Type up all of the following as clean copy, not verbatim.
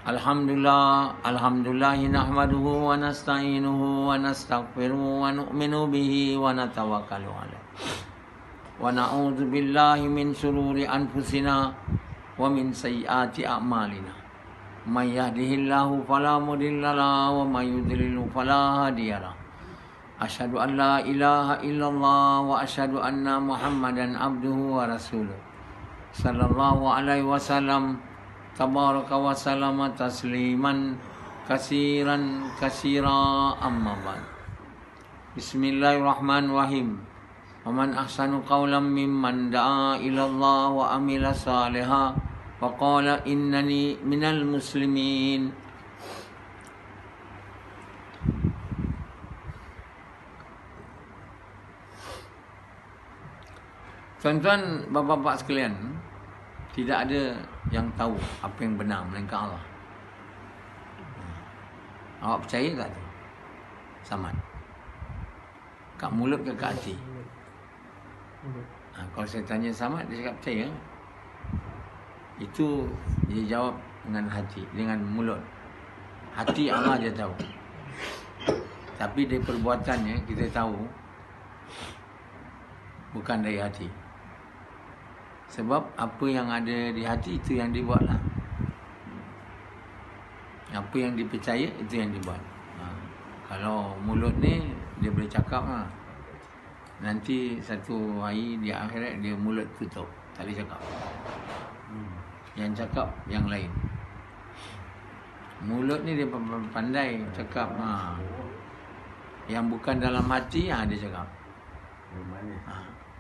Alhamdulillah nahmaduhu wa nasta'inuhu wa nastaghfiruhu wa nu'minu bihi wa natawakkalu alaihi. Wa na'udzu billahi min shururi anfusina wa min sayyiati a'malina. May yahdihillahu fala mudilla lahu wa may yudlil fala hadiya lahu. Asyhadu an la ilaha illallah wa asyhadu anna Muhammadan abduhu wa rasuluh. Sallallahu alaihi wasallam. Tabaraka wa salama tasliman kasiran kasira amma ba'd. Bismillahirrahmanirrahim. Wa man ahsanu qawlan mimman da'a ila Allah wa amila salihan wa qala innani minal muslimin. Tuan-tuan, bapa-bapa sekalian, tidak ada yang tahu apa yang benar melainkan Allah. Awak percaya tak tu? Samad. Kat mulut ke kat hati? Kalau saya tanya Samad, dia cakap percaya. Itu dia jawab dengan hati, dengan mulut. Hati Allah dia tahu. Tapi dari perbuatannya kita tahu bukan dari hati. Sebab apa yang ada di hati itu yang dibuatlah. Apa yang dipercaya itu yang dibuat. Kalau mulut ni dia boleh cakap lah. Nanti satu hari di akhirat dia mulut tutup, tak boleh cakap. Yang cakap yang lain. Mulut ni dia pandai cakap. Yang bukan dalam hati dia cakap.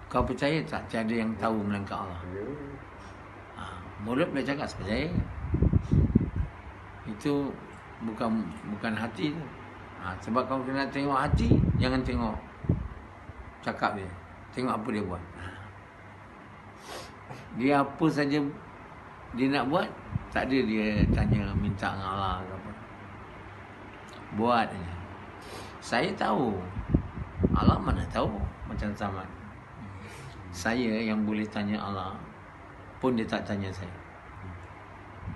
Kau percaya tak tiada yang tahu melainkan Allah? Mulut boleh cakap percaya. Itu bukan hati tu. Sebab kau kena tengok hati, jangan tengok cakap dia. Tengok apa dia buat. Dia apa saja dia nak buat, tak ada dia tanya minta dengan Allah ke apa. Buat je. Saya tahu. Allah mana tahu macam Samad. Saya yang boleh tanya Allah pun dia tak tanya saya.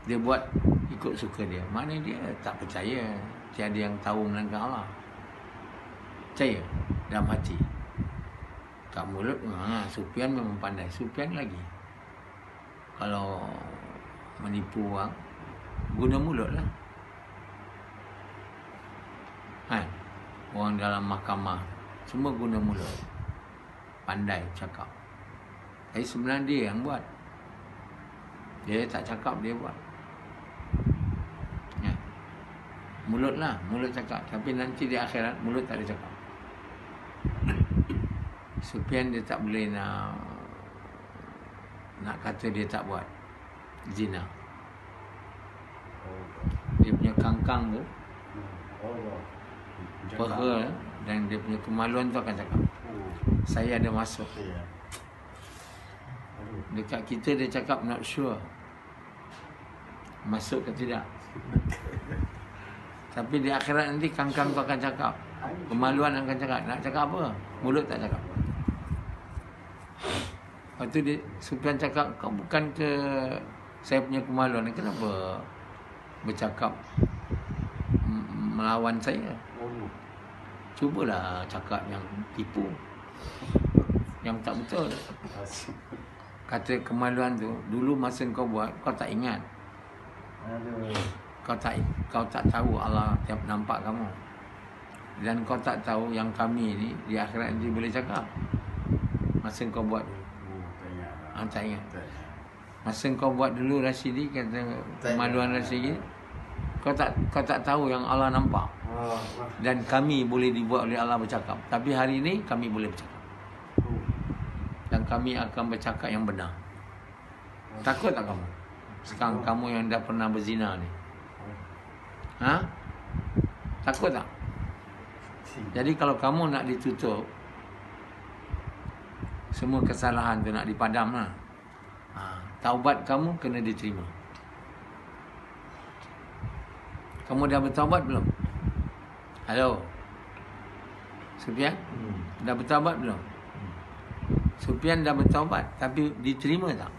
Dia buat ikut suka dia. Maknanya dia tak percaya tiada yang tahu melainkan Allah. Percaya dalam hati. Kat mulut Sufyan memang pandai. Sufyan lagi, kalau menipu orang guna mulut lah. Orang dalam mahkamah semua guna mulut. Pandai cakap. Tapi sebenarnya dia yang buat. Dia tak cakap, dia buat. Mulut lah, mulut cakap. Tapi nanti di akhirat mulut tak ada cakap. Sufyan dia tak boleh nak kata dia tak buat zina. Dia punya kangkang tu, peha dan dia punya kemaluan tu akan cakap, saya ada masuk. Dekat kita dia cakap not sure masuk ke tidak. Tapi di akhirat nanti kangkang tu akan cakap, kemaluan akan cakap. Nak cakap apa? Mulut tak cakap. Lepas tu dia Sufyan cakap, kau bukan ke saya punya kemaluan, kenapa bercakap melawan saya? Cubalah cakap yang tipu, yang tak betul. Kata kemaluan tu, dulu masa kau buat, kau tak ingat. Kau tak tahu Allah tiap nampak kamu. Dan kau tak tahu yang kami ni di akhirat nanti boleh cakap. Masa kau buat dulu. Tak ingat. Masa kau buat dulu Rasidi, kata kemaluan Rasidi, kau tak tahu yang Allah nampak. Dan kami boleh dibuat oleh Allah bercakap. Tapi hari ini kami boleh bercakap. Dan kami akan bercakap yang benar. Takut tak kamu? Sekarang kamu yang dah pernah berzina ni. Takut tak? Jadi kalau kamu nak ditutup, semua kesalahan tu nak dipadam lah. Taubat kamu kena diterima. Kamu dah bertaubat belum? Halo Sufyan, dah bertaubat belum? Sufyan dah bertaubat, tapi diterima tak?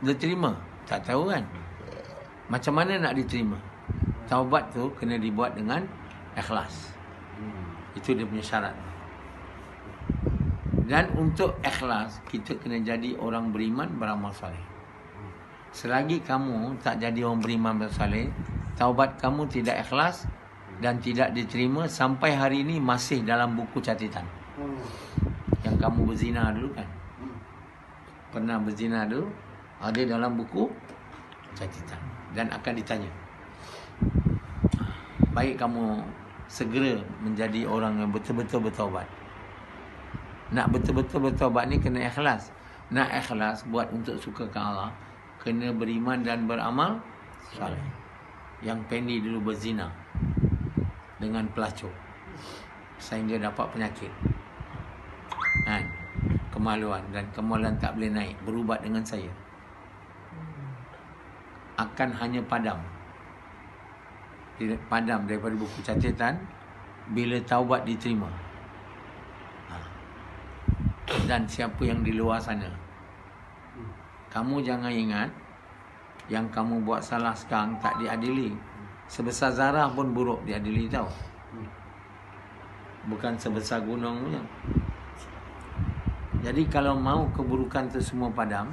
Diterima? Tak tahu kan? Macam mana nak diterima? Taubat tu kena dibuat dengan ikhlas. Itu dia punya syarat. Dan untuk ikhlas, kita kena jadi orang beriman, beramal soleh. Selagi kamu tak jadi orang beriman, beramal soleh, taubat kamu tidak ikhlas dan tidak diterima sampai hari ini masih dalam buku catatan. Yang kamu berzina dulu kan, pernah berzina dulu, ada dalam buku catatan dan akan ditanya. Baik kamu segera menjadi orang yang betul-betul bertaubat. Nak betul-betul bertaubat ni kena ikhlas. Nak ikhlas buat untuk sukakan Allah, kena beriman dan beramal soleh. Yang pendek dulu berzina dengan pelacur sehingga dapat penyakit, kan? Kemaluan, dan kemaluan tak boleh naik, berubat dengan saya, akan hanya padam. Padam daripada buku catatan bila taubat diterima. Dan siapa yang di luar sana, kamu jangan ingat yang kamu buat salah sekarang tak diadili. Sebesar zarah pun buruk diadili, tahu? Bukan sebesar gunung punya. Jadi kalau mau keburukan tu semua padam,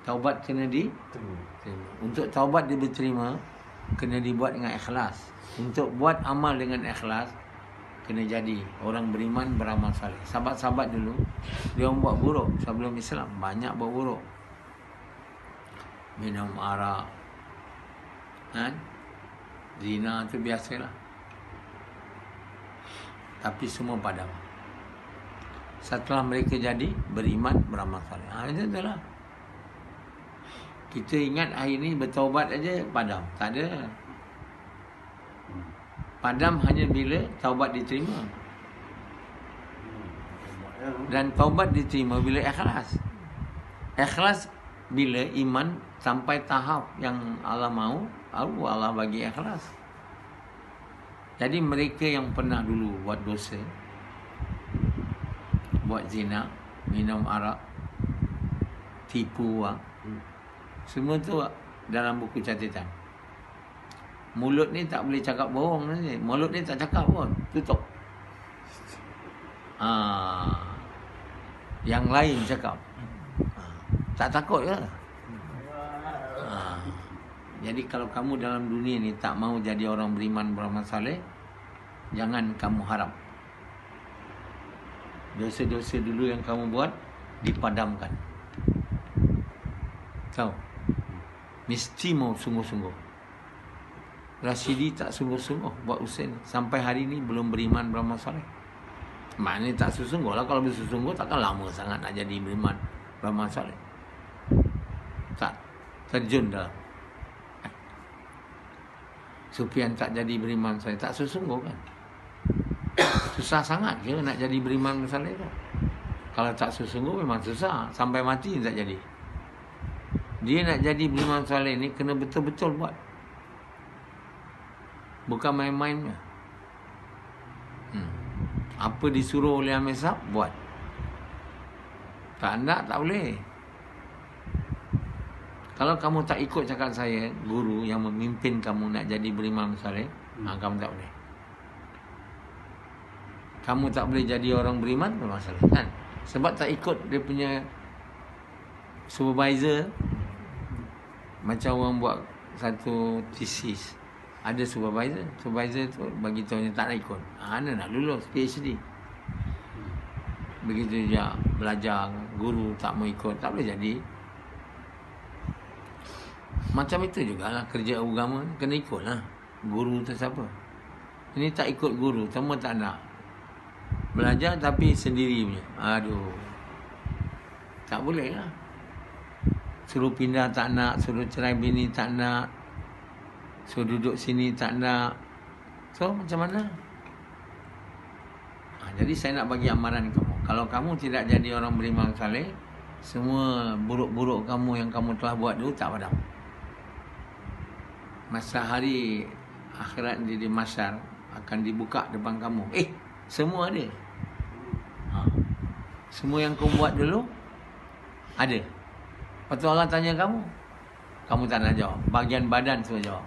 taubat kena diterima. Untuk taubat diterima, kena dibuat dengan ikhlas. Untuk buat amal dengan ikhlas, kena jadi orang beriman, beramal saleh. Sahabat-sahabat dulu, dia orang buat buruk sebelum Islam, banyak buat buruk. Minum arak, kan? Zina tu biasalah. Tapi semua padam setelah mereka jadi beriman, beramal saleh. Itulah. Kita ingat hari ni bertaubat aja padam. Tak ada. Padam hanya bila taubat diterima. Dan taubat diterima bila ikhlas. Ikhlas bila iman sampai tahap yang Allah mahu, Allah bagi ikhlas. Jadi mereka yang pernah dulu buat dosa, buat zina, minum arak, tipu orang, semua tu dalam buku catatan. Mulut ni tak boleh cakap bohong ni. Mulut ni tak cakap pun, tutup. Yang lain cakap. Tak takut ke? Jadi kalau kamu dalam dunia ni tak mau jadi orang beriman, beramal saleh, jangan kamu harap dosa-dosa dulu yang kamu buat dipadamkan. Tahu? Mesti mau sungguh-sungguh. Rashidi tak sungguh-sungguh buat usaha ni. Sampai hari ni belum beriman, beramal saleh. Maknanya tak sungguh lah. Kalau bersungguh takkan lama sangat nak jadi beriman, beramal saleh. Tak terjun dalam. Sufian tak jadi beriman saleh, tak sesungguh kan? Susah sangat ke nak jadi beriman saleh tu? Kalau tak sesungguh memang susah, sampai mati tak jadi. Dia nak jadi beriman saleh ni kena betul-betul buat. Bukan main-main. Apa disuruh oleh Amir Sahab, buat. Tak nak, tak boleh. Kalau kamu tak ikut cakap saya, guru yang memimpin kamu nak jadi beriman saleh, kamu tak boleh. Kamu tak boleh jadi orang beriman, beramal saleh, kan? Sebab tak ikut dia punya supervisor. Macam orang buat satu thesis, ada supervisor. Supervisor tu bagi tahu tak nak ikut. Mana nak lulus PhD. Begitu je belajar, guru tak mau ikut, tak boleh jadi. Macam itu jugalah kerja agama, kena ikutlah. Guru tu siapa? Ini tak ikut guru, semua tak nak. Belajar tapi sendiri punya. Aduh. Tak boleh lah. Suruh pindah tak nak, suruh cerai bini tak nak, suruh duduk sini tak nak. So macam mana? Jadi saya nak bagi amaran kamu. Kalau kamu tidak jadi orang beriman saleh, semua buruk-buruk kamu yang kamu telah buat dulu tak padam. Masa hari akhirat di mahsyar akan dibuka depan kamu. Semua ada. Semua yang kau buat dulu ada. Lepas tu Allah tanya kamu, kamu tak nak jawab. Bahagian badan semua jawab.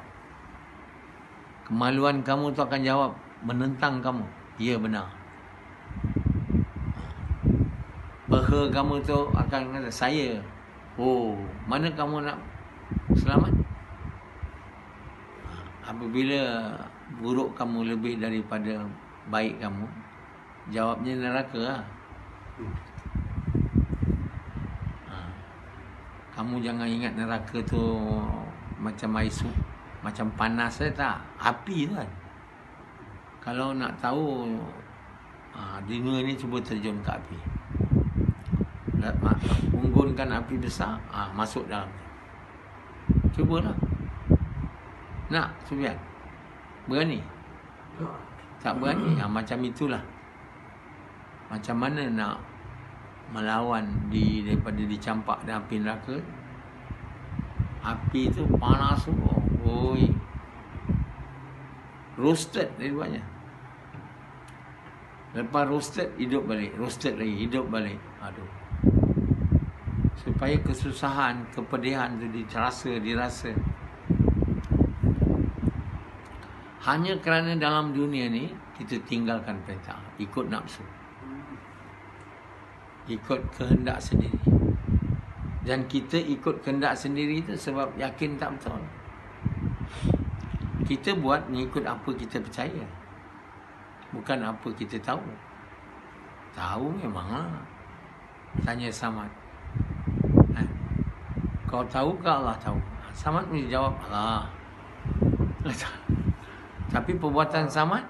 Kemaluan kamu tu akan jawab menentang kamu. Ya, benar. Peha kamu tu akan kata, saya. Oh, mana kamu nak selamat? Apabila buruk kamu lebih daripada baik kamu, jawabnya neraka lah. Kamu jangan ingat neraka tu macam air sup, macam panas saja, tak. Api tu kan. Kalau nak tahu, dunia ni cuba terjun ke api. Unggunkan api besar, masuk dalam. Cubalah. Nak, Sufian? Berani? Tak berani? Macam itulah. Macam mana nak melawan daripada dicampak dengan api neraka? Api tu panas tu. Oi. Roasted dari luarnya. Lepas roasted, hidup balik. Roasted lagi, hidup balik. Aduh. Supaya kesusahan, kepedihan tu dirasa. Hanya kerana dalam dunia ni kita tinggalkan perintah, ikut nafsu, ikut kehendak sendiri. Dan kita ikut kehendak sendiri itu sebab yakin tak betul. Kita buat mengikut apa kita percaya, bukan apa kita tahu. Tahu memanglah. Tanya Samad, kau tahu ke Allah tahu? Samad mesti jawab Allah. Tapi perbuatan Samad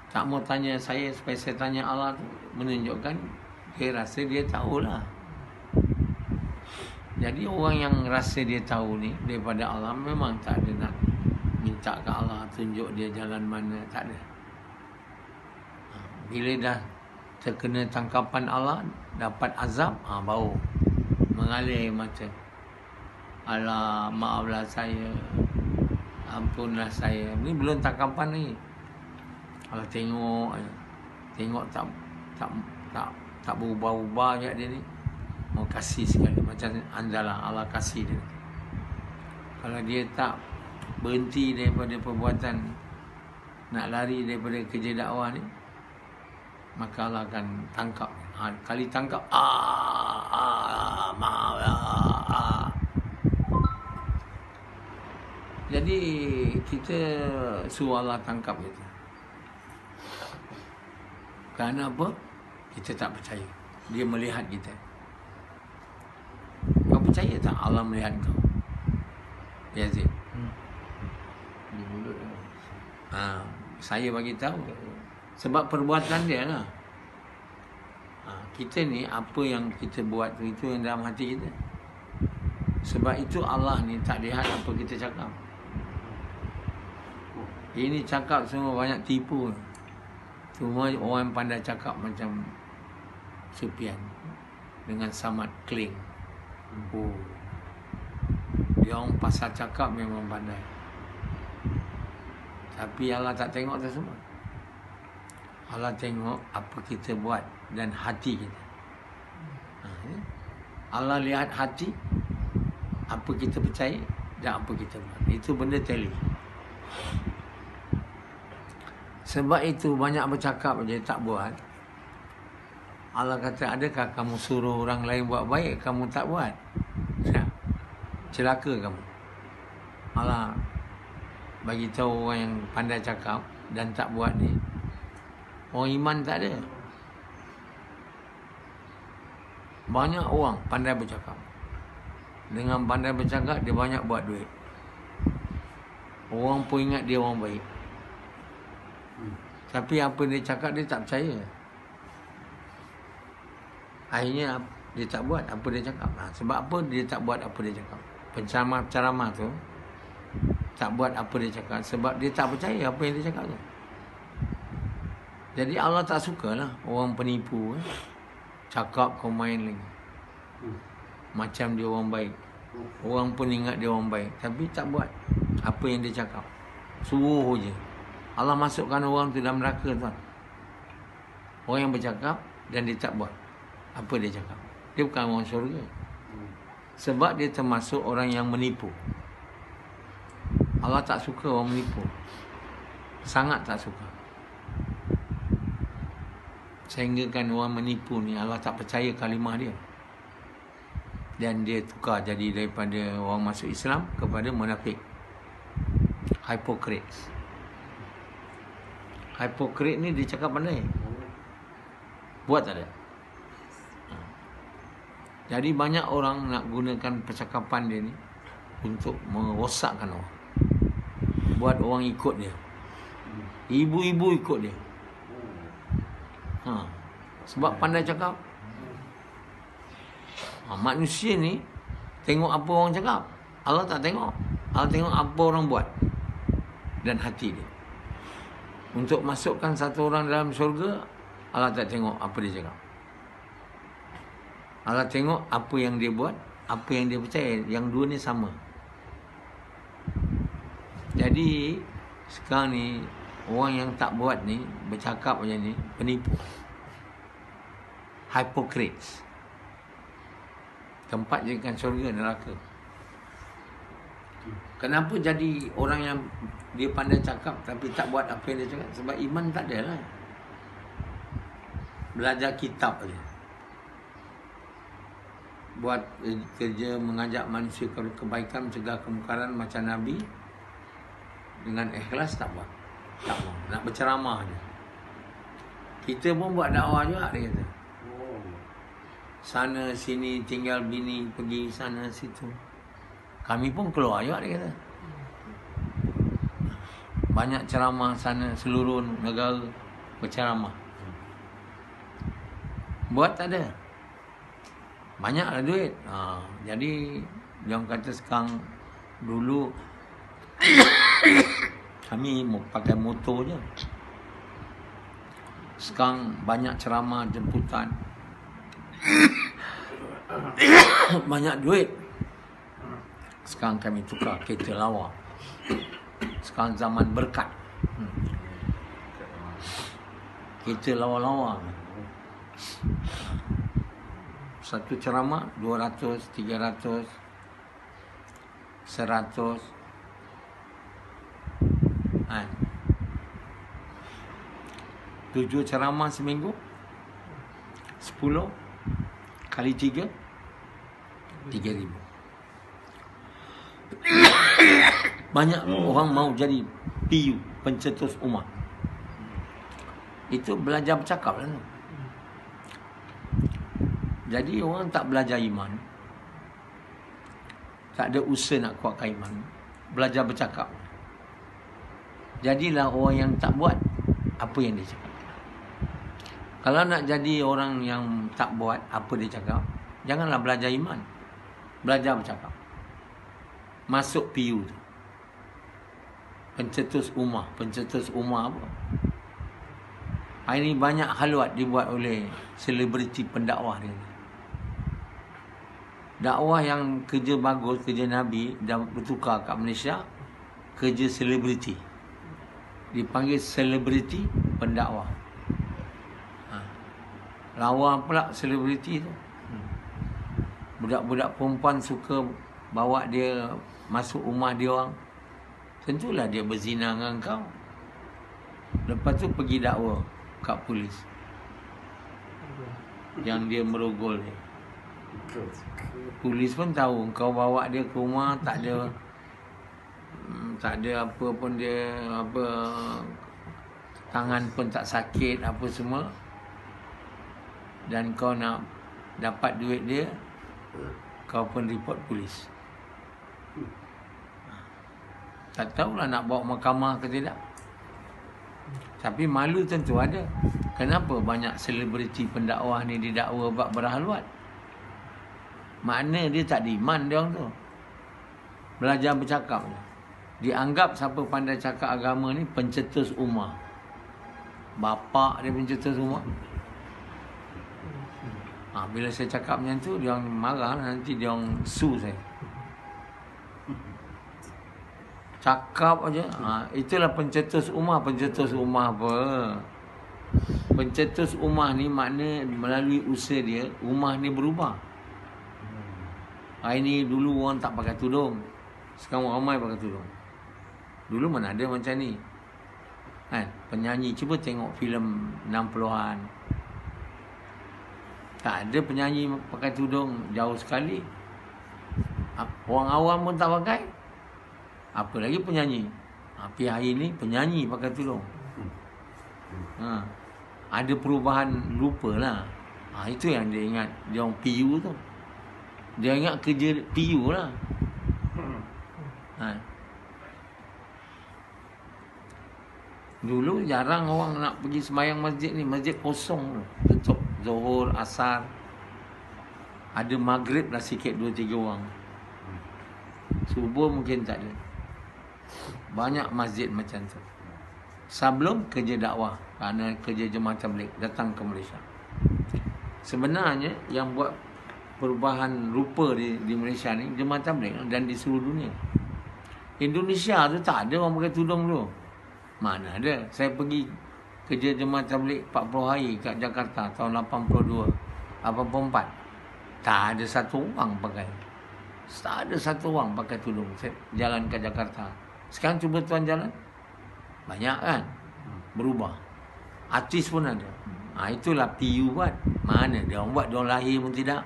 tak mau tanya saya supaya saya tanya Allah tu, menunjukkan dia rasa dia tahulah. Jadi orang yang rasa dia tahu ni daripada Allah, memang tak ada nak minta ke Allah tunjuk dia jalan mana, tak ada. Bila dah terkena tangkapan Allah, dapat azab, baru mengalir mata. Allah, maaflah saya, ampunlah saya. Ni belum tangkapan ni. Kalau tengok tak berubah-ubah je dia ni, mau kasih sekali. Macam andalah Allah kasih dia. Kalau dia tak berhenti daripada perbuatan nak lari daripada kerja dakwah ni, maka Allah akan tangkap. Kali tangkap, maaf. Jadi kita suruh Allah tangkap kita. Kerana apa? Kita tak percaya dia melihat kita. Kau percaya tak Allah melihat kau? Ya, Zid. Di mulut. Saya bagi tahu. Sebab perbuatan dia lah. Kita ni, apa yang kita buat tu, itu yang dalam hati kita. Sebab itu Allah ni tak lihat apa kita cakap. Ini cakap semua banyak tipu. Semua orang pandai cakap macam Sufian dengan Samad Kling. Dia orang pasal cakap memang pandai. Tapi Allah tak tengok tu semua. Allah tengok apa kita buat dan hati kita. Allah lihat hati, apa kita percaya dan apa kita buat. Itu benda tally. Sebab itu banyak bercakap je tak buat. Allah kata, adakah kamu suruh orang lain buat baik, kamu tak buat? Celaka kamu. Allah bagi tahu orang yang pandai cakap dan tak buat ni, orang iman tak ada. Banyak orang pandai bercakap. Dengan pandai bercakap, dia banyak buat duit. Orang pun ingat dia orang baik. Tapi apa dia cakap, dia tak percaya. Akhirnya dia tak buat apa dia cakap. Sebab apa dia tak buat apa dia cakap? Penceramah tu tak buat apa dia cakap sebab dia tak percaya apa yang dia cakap tu. Jadi Allah tak sukalah orang penipu. Cakap kau main lagi. Macam dia orang baik. Orang pun ingat dia orang baik, tapi tak buat apa yang dia cakap. Suruh je. Allah masukkan orang tu dalam neraka tuan. Orang yang bercakap dan dia tak buat apa dia cakap. Dia bukan orang syurga. Sebab dia termasuk orang yang menipu. Allah tak suka orang menipu. Sangat tak suka. Sehingga kan orang menipu ni Allah tak percaya kalimah dia. Dan dia tukar jadi daripada orang masuk Islam kepada munafik. Hypocrites. Hypocrite ni dia cakap pandai. Buat tak ada. Jadi banyak orang nak gunakan percakapan dia ni untuk merosakkan orang. Buat orang ikut dia. Ibu-ibu ikut dia. Sebab pandai cakap. Manusia ni tengok apa orang cakap. Allah tak tengok. Allah tengok apa orang buat dan hati dia. Untuk masukkan satu orang dalam syurga, Allah tak tengok apa dia cakap. Allah tengok apa yang dia buat, apa yang dia percaya. Yang dua ni sama. Jadi sekarang ni orang yang tak buat ni, bercakap macam ni, penipu. Hypocrites. Tempat jadikan syurga neraka. Kenapa jadi orang yang dia pandai cakap tapi tak buat apa yang dia cakap? Sebab iman tak ada lah. Belajar kitab saja. Buat kerja mengajak manusia kepada kebaikan, mencegah kemungkaran macam Nabi. Dengan ikhlas tak buat. Tak mau. Nak berceramah je. Kita pun buat dakwah juga, dia kata. Sana sini tinggal bini, pergi sana situ. Kami pun keluar juga, dia kata. Banyak ceramah sana, seluruh negara berceramah. Buat tak ada. Banyaklah duit. Jadi dia kata sekarang, dulu kami pakai motor je. Sekarang banyak ceramah, jemputan. Banyak duit. Sekarang kami tukar kereta lawa. Sekarang zaman berkat. Kereta lawa-lawa. Satu ceramah 200, 300, 100. 7 ceramah seminggu, 10 kali 3, 3,000. Banyak orang mau jadi PU, pencetus umat. Itu belajar bercakap lah. Jadi orang tak belajar iman, tak ada usaha nak kuatkan iman, belajar bercakap. Jadilah orang yang tak buat apa yang dia cakap. Kalau nak jadi orang yang tak buat apa dia cakap, janganlah belajar iman, belajar bercakap. Masuk PU tu, pencetus ummah apa? Hari ini banyak haluat dibuat oleh selebriti pendakwah dia. Dakwah yang kerja bagus, kerja Nabi, dah bertukar kat Malaysia, kerja selebriti. Dipanggil selebriti pendakwah. Lawa pula selebriti tu. Budak-budak perempuan suka bawa dia masuk rumah dia orang. Tentulah dia berzina dengan kau. Lepas tu pergi dakwa kat polis. Yang dia merogol dia. Polis pun tahu kau bawa dia ke rumah, tak ada apa pun dia, apa, tangan pun tak sakit apa semua, dan kau nak dapat duit dia, kau pun report polis. Tak tahulah nak bawa mahkamah ke tidak. Tapi malu tentu ada. Kenapa banyak selebriti pendakwah ni didakwa bab berhaluat? Makna dia tak ada iman dia orang tu. Belajar bercakap je. Dianggap siapa pandai cakap agama ni pencetus ummah. Bapak dia pencetus ummah. Bila saya cakap macam tu, dia orang marah, nanti dia orang sue saya. Cakap aja. Itulah pencetus ummah. Pencetus ummah apa? Pencetus ummah ni makna melalui usaha dia, ummah ni berubah. Hari ni dulu orang tak pakai tudung, sekarang ramai pakai tudung. Dulu mana ada macam ni kan? Penyanyi, cuba tengok filem 60-an, tak ada penyanyi pakai tudung, jauh sekali. Orang awam pun tak pakai, apa lagi penyanyi. Tapi hari ni penyanyi pakai tudung. Ada perubahan rupa lah. Itu yang dia ingat, dia orang PU tu. Dia ingat kerja PU lah. Dulu jarang orang nak pergi sembahyang masjid ni. Masjid kosong tu, tutup Zuhur, Asar. Ada Maghrib lah sikit 2-3 orang. Subuh mungkin tak ada. Banyak masjid macam tu. Sebelum kerja dakwah, kerana kerja jemaah tabligh datang ke Malaysia. Sebenarnya yang buat perubahan rupa di Malaysia ni jemaah tabligh dan di seluruh dunia. Indonesia tu tak ada orang pakai tudung dulu. Mana ada. Saya pergi kerja jemaah tabligh 40 hari kat Jakarta tahun 82, 84. Tak ada satu orang pakai. Tak ada satu orang pakai tudung. Saya jalan ke Jakarta. Sekarang cuba tuan jalan, banyak kan? Berubah. Artis pun ada. Itulah PU buat. Mana dia orang buat, dia orang lahir pun tidak.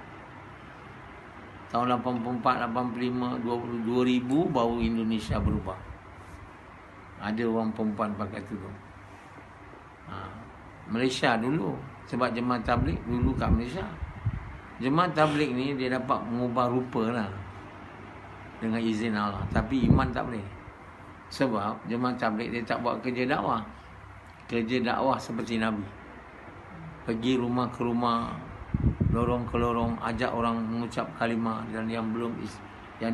Tahun 84, 85, 2000 baru Indonesia berubah. Ada orang perempuan pakai tudung. Malaysia dulu, sebab jemaah tabligh dulu kat Malaysia. Jemaah tabligh ni dia dapat mengubah rupa lah dengan izin Allah. Tapi iman tak boleh. Sebab jemaah tabligh dia tak buat kerja dakwah. Kerja dakwah seperti Nabi. Pergi rumah ke rumah, lorong ke lorong, ajak orang mengucap kalimah. Dan yang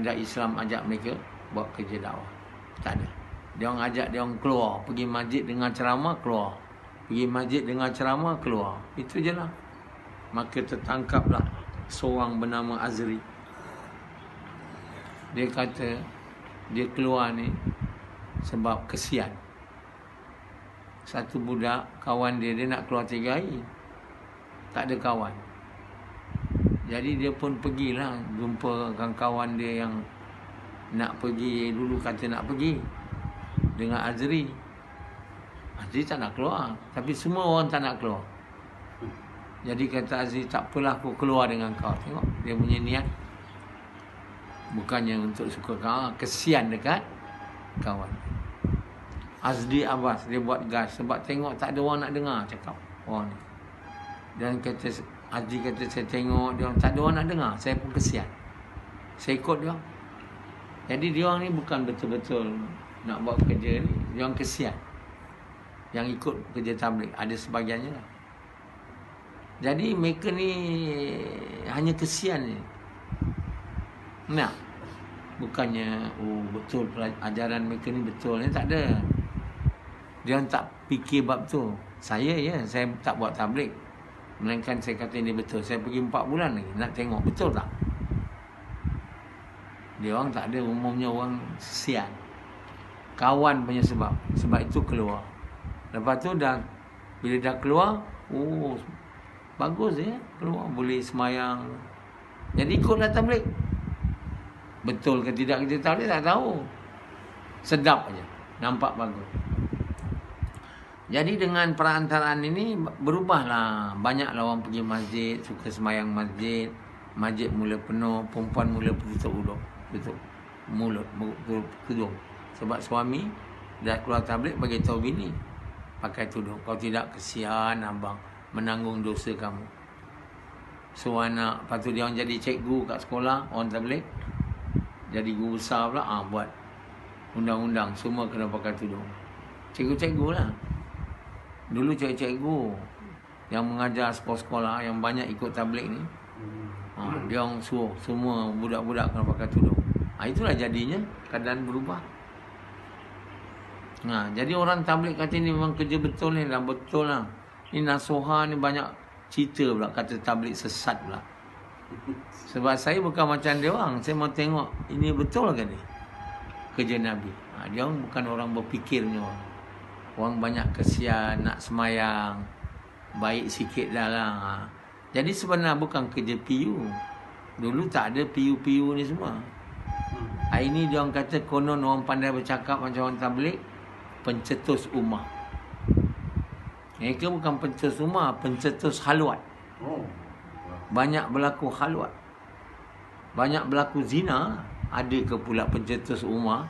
dah Islam, ajak mereka buat kerja dakwah. Tak ada. Dia orang ajak dia orang keluar, pergi masjid dengan ceramah, keluar. Pergi masjid dengan ceramah, keluar. Itu je lah. Maka tertangkaplah seorang bernama Azri. Dia kata dia keluar ni sebab kesian. Satu budak kawan dia nak keluar 3 hari, tak ada kawan. Jadi dia pun pergilah jumpa kawan dia yang nak pergi dulu, kata nak pergi dengan Azri. Azri tak nak keluar, tapi semua orang tak nak keluar. Jadi kata Azri, tak apalah aku keluar dengan kau. Tengok dia punya niat. Bukannya untuk suka kau, kesian dekat kawan. Azri Abbas dia buat gas sebab tengok tak ada orang nak dengar cakap orang ni. Dan kata Azri kata, saya tengok dia tak ada orang nak dengar, saya pun kesian. Saya ikut dia. Jadi dia orang ni bukan betul-betul nak buat kerja ni, dia orang kesian. Yang ikut kerja tabligh ada sebahagiannya lah. Jadi mereka ni hanya kesian je. Nah, bukannya betul ajaran mereka ni betul ni, tak ada. Dia orang tak fikir bab tu. Saya tak buat tabligh, melainkan saya kata ini betul. Saya pergi 4 bulan lagi nak tengok betul tak. Dia orang tak ada, umumnya orang kesian. Kawan punya sebab itu keluar. Lepas tu bila dah keluar, bagus keluar boleh semayang. Jadi ikutlah tabligh. Betul ke tidak kita tabligh tak tahu. Sedap aja, nampak bagus. Jadi dengan perantaraan ini berubahlah. Banyaklah orang pergi masjid, suka semayang masjid. Masjid mula penuh, perempuan mula tutup mulut, tudung. Sebab suami dah keluar tabligh bagi tahu bini, pakai tudung. Kalau tidak, kesian abang, menanggung dosa kamu. So anak, lepas tu dia orang jadi cikgu kat sekolah, orang tabligh. Jadi guru besar pula, buat undang-undang semua kena pakai tudung. Cikgu-cikgu lah. Dulu cikgu-cikgu yang mengajar sekolah-sekolah yang banyak ikut tabligh ni, dia orang suruh semua budak-budak kena pakai tudung. Itulah jadinya keadaan berubah. Jadi orang tabligh kata ni memang kerja betul ni, dah betul lah. Ni nasuhah ni banyak cerita pula, kata tabligh sesat pula. Sebab saya bukan macam dia orang, saya mau tengok ini betul ke ni kerja Nabi. Dia orang bukan orang berfikirnya orang. Orang banyak kesian, nak semayang, baik sikit dah lah. Jadi sebenarnya bukan kerja PU. Dulu tak ada PU ni semua. Hari ni dia orang kata konon orang pandai bercakap macam orang tabligh, pencetus ummah. Mereka bukan pencetus ummah, pencetus halwat. Banyak berlaku halwat, banyak berlaku zina. Ada ke pula pencetus ummah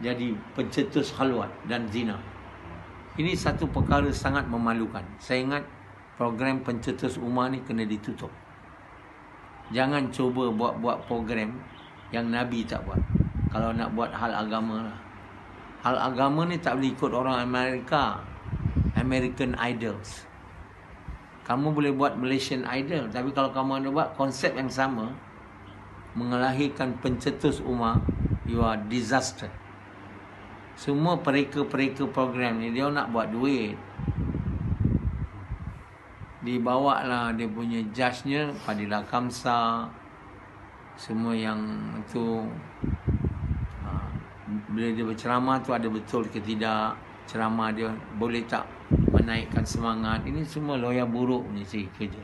jadi pencetus halwat dan zina? Ini satu perkara sangat memalukan. Saya ingat program pencetus ummah ni kena ditutup. Jangan cuba buat program yang Nabi tak buat. Kalau nak buat hal agama lah. Hal agama ni tak boleh ikut orang Amerika, American Idols. Kamu boleh buat Malaysian Idol, tapi kalau kamu nak buat konsep yang sama, mengelahirkan pencetus ummah, you are disaster. Semua pereka-pereka program ni dia nak buat duit. Dibawa lah dia punya judge-nya, Fadilah Kamsa, semua yang tu. Bila dia berceramah tu ada betul ke tidak, ceramah dia boleh tak menaikkan semangat. Ini semua lawyer buruk ni sih kerja.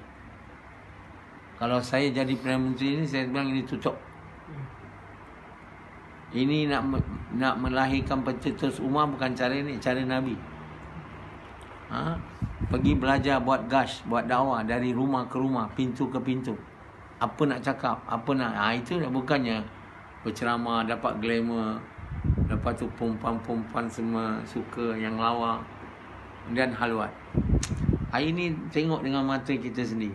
Kalau saya jadi Perdana Menteri ni, saya bilang ini tutup. Ini nak melahirkan pencetus ummah bukan cara ni, cara Nabi. Pergi belajar buat gash, buat dakwah dari rumah ke rumah, pintu ke pintu. Apa nak cakap, apa nak, itu bukannya berceramah dapat glamour. Lepas tu perempuan-perempuan semua suka yang lawa dan halwat. Hari ni tengok dengan mata kita sendiri.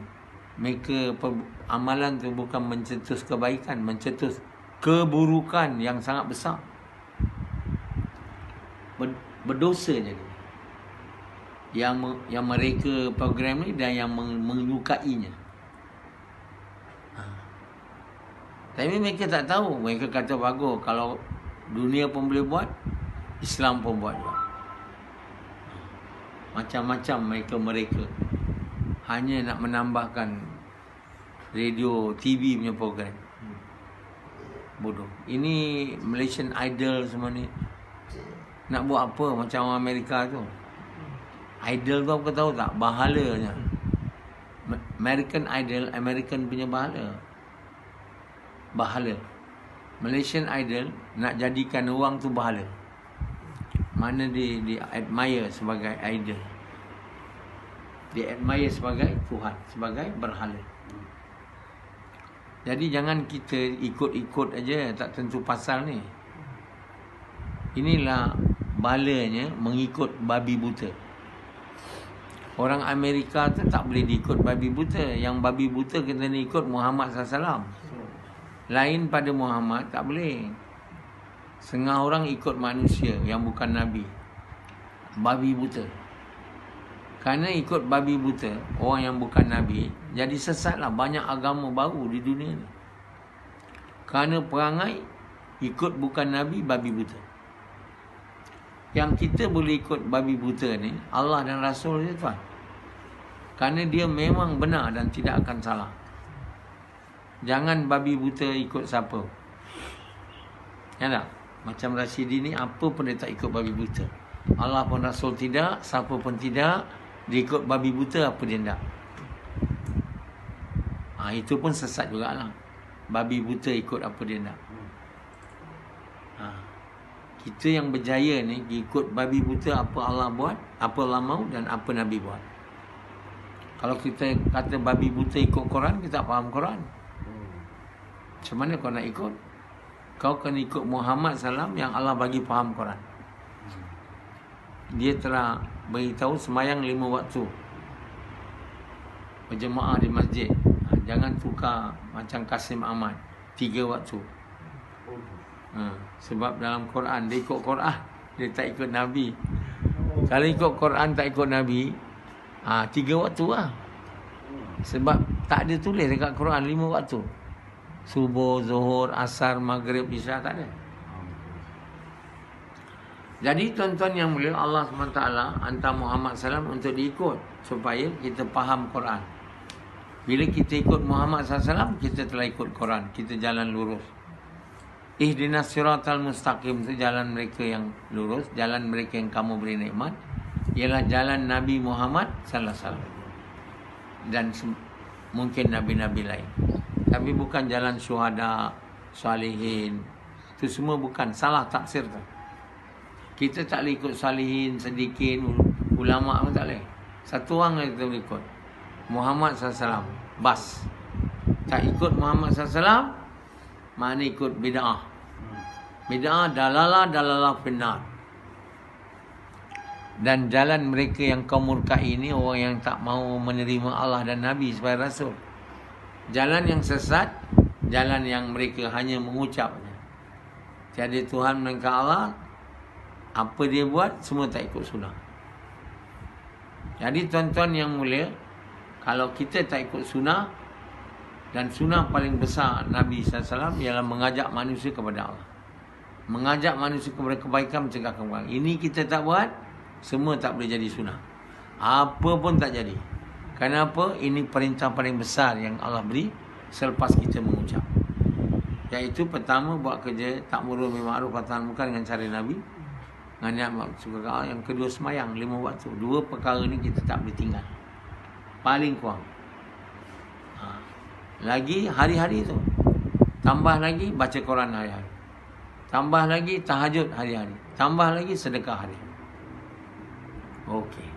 Mereka amalan tu bukan mencetus kebaikan, mencetus keburukan yang sangat besar. Berdosa jadi. Yang mereka program ni dan yang menyukainya. Tapi mereka tak tahu. Mereka kata bagus. Kalau dunia pun boleh buat, Islam pun buat juga. Macam-macam mereka hanya nak menambahkan radio, TV punya program. Bodoh. Ini Malaysian Idol semua ni nak buat apa macam orang Amerika tu. Idol tu apa tahu tak? Bahalanya. American Idol, American punya bahala. Malaysian Idol nak jadikan orang tu bahala. Mana di admire sebagai idol. Dia admire sebagai Tuhan, sebagai berhala. Jadi jangan kita ikut-ikut aja, tak tentu pasal ni. Inilah balanya mengikut babi buta. Orang Amerika tu tak boleh diikut babi buta. Yang babi buta kita ni ikut Muhammad SAW. Lain pada Muhammad tak boleh. Setengah orang ikut manusia yang bukan Nabi. Babi buta. Kerana ikut babi buta, orang yang bukan Nabi, jadi sesatlah banyak agama baru di dunia ni. Kerana perangai ikut bukan Nabi, babi buta. Yang kita boleh ikut babi buta ni, Allah dan Rasul dia tuan. Kerana dia memang benar dan tidak akan salah. Jangan babi buta ikut siapa. Ya tak? Macam Rashidi ni, apa pun dia tak ikut babi buta. Allah pun Rasul tidak, siapa pun tidak. Dia ikut babi buta, apa dia tak. Itu pun sesat jugalah. Babi buta ikut apa dia tak. Kita yang berjaya ni ikut babi buta apa Allah buat, apa Allah mahu dan apa Nabi buat. Kalau kita kata babi buta ikut Quran, kita tak faham Quran. Macam mana kau nak ikut? Kau kena ikut Muhammad SAW yang Allah bagi faham Quran. Dia telah beritahu sembahyang 5 waktu, berjemaah di masjid. Jangan tukar macam Kasim Ahmad 3 waktu. Sebab dalam Quran dia ikut Quran, dia tak ikut Nabi. Kalau ikut Quran tak ikut Nabi, 3 waktu lah. Sebab tak ada tulis dekat Quran 5 waktu. Subuh, Zuhur, Asar, Maghrib, Isya, tak ada. Jadi tuan-tuan yang mulia, Allah SWT hantar Muhammad SAW untuk diikut supaya kita faham Quran. Bila kita ikut Muhammad SAW, kita telah ikut Quran. Kita jalan lurus. Ihdinas siratal mustaqim, itu jalan mereka yang lurus, jalan mereka yang kamu beri nikmat, ialah jalan Nabi Muhammad SAW dan mungkin Nabi-Nabi lain. Tapi bukan jalan syuhada, salihin. Itu semua bukan, salah tafsir tu. Kita tak boleh ikut salihin sedikit, ulama pun tak boleh. Satu orang kita boleh ikut, Muhammad SAW. Bas. Tak ikut Muhammad SAW, makna ikut bid'ah. Bid'ah dalalah finnar. Dan jalan mereka yang kau murkai ini orang yang tak mau menerima Allah dan Nabi sebagai Rasul. Jalan yang sesat, jalan yang mereka hanya mengucapnya. Tiada Tuhan melainkan Allah. Apa dia buat, semua tak ikut sunnah. Jadi tuan-tuan yang mulia, kalau kita tak ikut sunnah, dan sunnah paling besar Nabi SAW ialah mengajak manusia kepada Allah. Mengajak manusia kepada kebaikan, mencegah kebaikan. Ini kita tak buat, semua tak boleh jadi sunnah. Apa pun tak jadi. Kenapa? Ini perintah paling besar yang Allah beri selepas kita mengucap. Iaitu pertama, buat kerja ta'muru bil ma'ruf wa nahy 'anil munkar dengan cara Nabi. Yang kedua, semayang 5 waktu. 2 perkara ni kita tak boleh tinggal, paling kurang. Lagi hari-hari tu, tambah lagi baca Quran hari-hari, tambah lagi tahajud hari-hari, tambah lagi sedekah hari-hari. Okey.